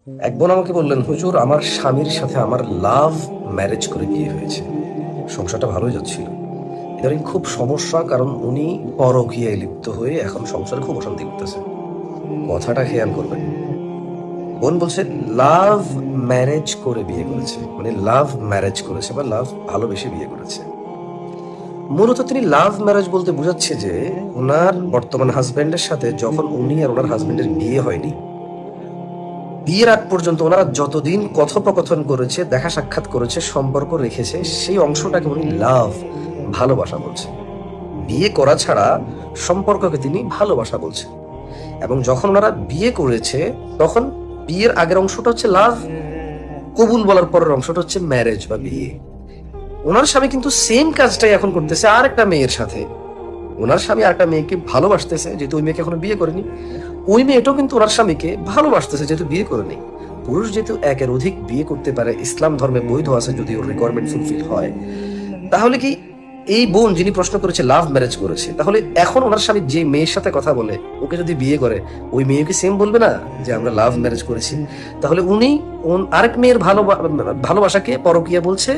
এক বোন আমাকে বললেন, হুজুর আমার স্বামীর সাথে আমার লাভ ম্যারেজ করে বিয়ে হয়েছে, সংসারটা ভালোই যাচ্ছিল। ইদানিং খুব সমস্যা, কারণ উনি পরকীয়ায় লিপ্ত হয়ে এখন সংসারে খুব অশান্তি করতেছে। কথাটা খেয়াল করবেন। বোন বলছে লাভ ম্যারেজ করে বিয়ে করেছে, মানে লাভ ম্যারেজ করেছে বা লাভ ভালোবেসে বিয়ে করেছে। মূলত তিনি লাভ ম্যারেজ বলতে বোঝাচ্ছে যে ওনার বর্তমান হাজবেন্ডের সাথে যখন উনি আর ওনার হাজবেন্ডের বিয়ে হয়নি, বিয়ের আগ পর্যন্ত ওনারা যতদিন কথোপকথন করেছে, দেখা সাক্ষাৎ করেছে, সম্পর্ক রেখেছে, সেই অংশটাকে উনি লাভ, ভালোবাসা বলছে। বিয়ে করা ছাড়া সম্পর্ককে তিনি ভালোবাসা বলছে। এবং যখন ওনারা বিয়ে করেছে তখন বিয়ের আগের অংশটা হচ্ছে লাভ, কবুল বলার পরের অংশটা হচ্ছে ম্যারেজ বা বিয়ে। ওনার স্বামী কিন্তু সেম কাজটাই এখন করতেছে আর একটা মেয়ের সাথে। ওনার স্বামী আরেকটা মেয়েকে ভালোবাসতেছে, যেহেতু ওই মেয়েকে এখনো বিয়ে করেনি। ওই মেয়েটাও কিন্তু ওনার স্বামীকে ভালোবাসতেছে, যেহেতু বিয়ে করেনি। পুরুষ যেহেতু একের অধিক বিয়ে করতে পারে, ইসলাম ধর্মে বৈধ আছে যদি ওর রিকোয়ারমেন্ট ফুলফিল হয়, তাহলে কি এই বোন যিনি প্রশ্ন করেছে লাভ ম্যারেজ করেছে, তাহলে এখন ওনার স্বামী যে মেয়ের সাথে কথা বলে ওকে যদি বিয়ে করে, ওই মেয়েকে সেম বলবে না যে আমরা লাভ ম্যারেজ করেছি? তাহলে উনি আরেক মেয়ের ভালোবাসাকে পরকীয়া বলছে,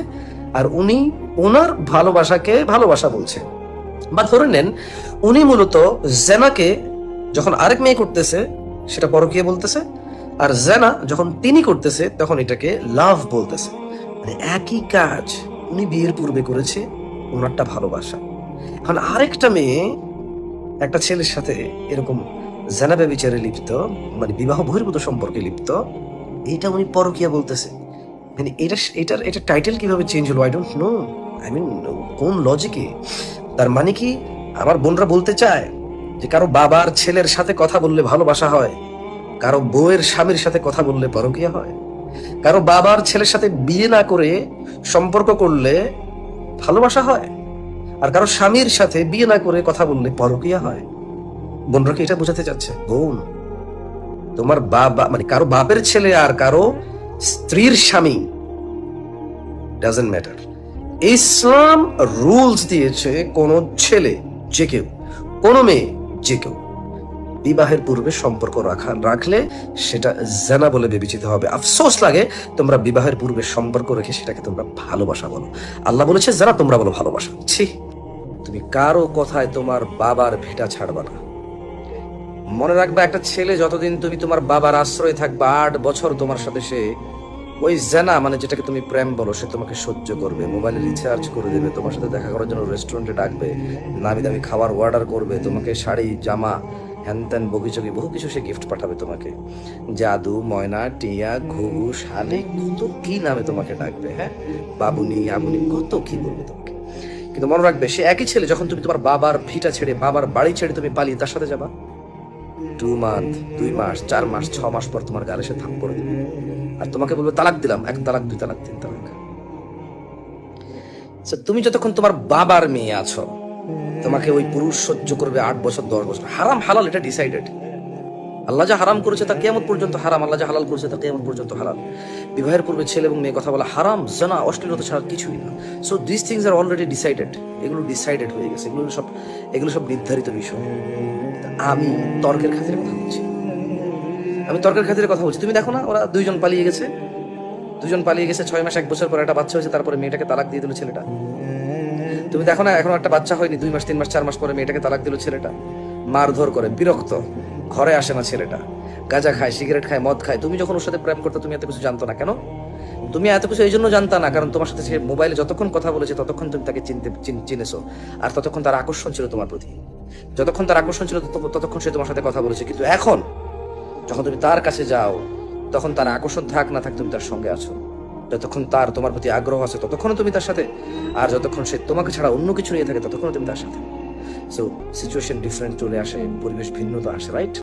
আর উনি ওনার ভালোবাসাকে ভালোবাসা বলছে। বা ধরে নেন উনি মূলত জেনাকে যখন আরেক মেয়ে করতেছে সেটা পরকীয়া বলতেছে, আর জেনা যখন তিনি করতেছে তখন এটাকে লাভ বলতেছে। মানে একই কাজ উনি বিয়ের পূর্বে করেছে, ওনারটা ভালোবাসা। এখন আরেকটা মেয়ে একটা ছেলের সাথে এরকম জেনা ব্যভিচারে লিপ্ত, মানে বিবাহ বহির্ভূত সম্পর্কে লিপ্ত, এটা উনি পরকীয়া বলতেছে। মানে এটা টাইটেল কিভাবে চেঞ্জ হলো I don't know. I mean কোন লজিকে? তার মানে কি আমার বোনরা বলতে চায় যে কারো বাবার ছেলের সাথে কথা বললে ভালোবাসা হয়, কারো বউয়ের স্বামীর সাথে কথা বললে পরকীয়া হয়, কারো বাবার ছেলের সাথে বিয়ে না করে সম্পর্ক করলে ভালোবাসা হয়, আর কারো স্বামীর সাথে বিয়ে না করে কথা বললে পরকীয়া হয়? বোনরা কি এটা বোঝাতে চাচ্ছে? বোন, তোমার বাবা মানে কারো বাপের ছেলে আর কারো স্ত্রীর স্বামী ডাজন্ট ম্যাটার। ইসলাম রুলস দিয়েছে কোন ছেলে যে কেউ, কোন মেয়ে যে কেউ বিবাহের পূর্বে সম্পর্ক রাখলে সেটা জানা বলে বিবেচিত হবে। আফসোস লাগে তোমরা বিবাহের পূর্বে সম্পর্ক রেখে সেটাকে তোমরা ভালোবাসা বলো। আল্লাহ বলেছে যারা তোমরা বলো ভালোবাসা। ছি, তুমি কারো কথায় তোমার বাবার ভিটা ছাড়বা না। মনে রাখবা, একটা ছেলে যতদিন তুমি তোমার বাবার আশ্রয় থাকবা, 8 বছর তোমার সাথে সে ওই জানা মানে যেটাকে তুমি প্রেম বলো, সে তোমাকে সহ্য করবে, মোবাইলে রিচার্জ করে দেবে, তোমার সাথে দেখা করার জন্য রেস্টুরেন্টে ডাকবে, নামি দামি খাবার অর্ডার করবে, তোমাকে শাড়ি জামা হ্যান ত্যান বগিচগি বহু কিছু সে গিফট পাঠাবে তোমাকে, জাদু ময়না টিয়া ঘুঘু শালিক কত কি নামে তোমাকে ডাকবে, হ্যাঁ বাবুনি আবুনি কত কি বলবে তোমাকে। কিন্তু মনে রাখবে, সে একই ছেলে যখন তুমি তোমার বাবার ভিটা ছেড়ে, বাবার বাড়ি ছেড়ে তুমি পালিয়ে তার সাথে যাবা, 2 মান্থ 2 মাস 4 মাস 6 মাস পর তোমার গালে সে থাপ্পড় দিবে, আর তোমাকে বলবে তালাক দিলাম, 1 তালাক 2 তালাক 3 তালাক। তুমি যতক্ষণ তোমার বাবার মেয়ে আছো, তোমাকে ওই পুরুষ সহ্য করবে 8 বছর 10 বছর। হারাম হালাল এটা ডিসাইডেড। আল্লাহ যা হারাম করেছে তা কিয়ামত পর্যন্ত হারাম, আল্লাহ যা হালাল করেছে তা কিয়ামত পর্যন্ত হালাল। বিবাহের পূর্বে ছেলে এবং মেয়ে কথা বলা হারাম, জানা, অশ্লীলতা ছাড়া কিছুই না। So this things are already decided. এগুলো ডিসাইডেড হয়ে গেছে, এগুলো সব নির্ধারিত বিষয়। আমি তর্কের খাতিরে কথা বলছি, তুমি দেখো না, ওরা দুইজন পালিয়ে গেছে, 6 মাস 1 বছর পর একটা বাচ্চা হয়েছে, তারপরে মেয়েটাকে তালাক দিয়ে দিল ছেলেটা। তুমি দেখো না, এখন একটা বাচ্চা হয়নি, 2 মাস 3 মাস 4 মাস পরে মেয়েটাকে তালাক দিল ছেলেটা। মারধর করে, বিরক্ত, ঘরে আসে না ছেলেটা, গাঁজা খায়, সিগারেট খায়, মদ খায়। তুমি যখন ওর সাথে প্রেম করতে, তুমি এত কিছু জানতো না কেন? তুমি এত কিছু এই জন্য জানতা না কারণ তোমার সাথে সে মোবাইলে যতক্ষণ কথা বলেছে ততক্ষণ তুমি তাকে চিনেছো, আর ততক্ষণ তার আকর্ষণ ছিল তোমার প্রতি। যতক্ষণ তার আকর্ষণ ছিল ততক্ষণ সে তোমার সাথে কথা বলেছে। কিন্তু এখন যখন তুমি তার কাছে যাও, তখন তার আকর্ষণ থাক না থাক তুমি তার সঙ্গে আছো। যতক্ষণ তার তোমার প্রতি আগ্রহ আছে ততক্ষণ তুমি তার সাথে, আর যতক্ষণ সে তোমাকে ছাড়া অন্য কিছু নিয়ে থাকে ততক্ষণ তুমি তার সাথে। সো সিচুয়েশন ডিফারেন্ট চলে আসে, পরিবেশ ভিন্নতা আসে, রাইট?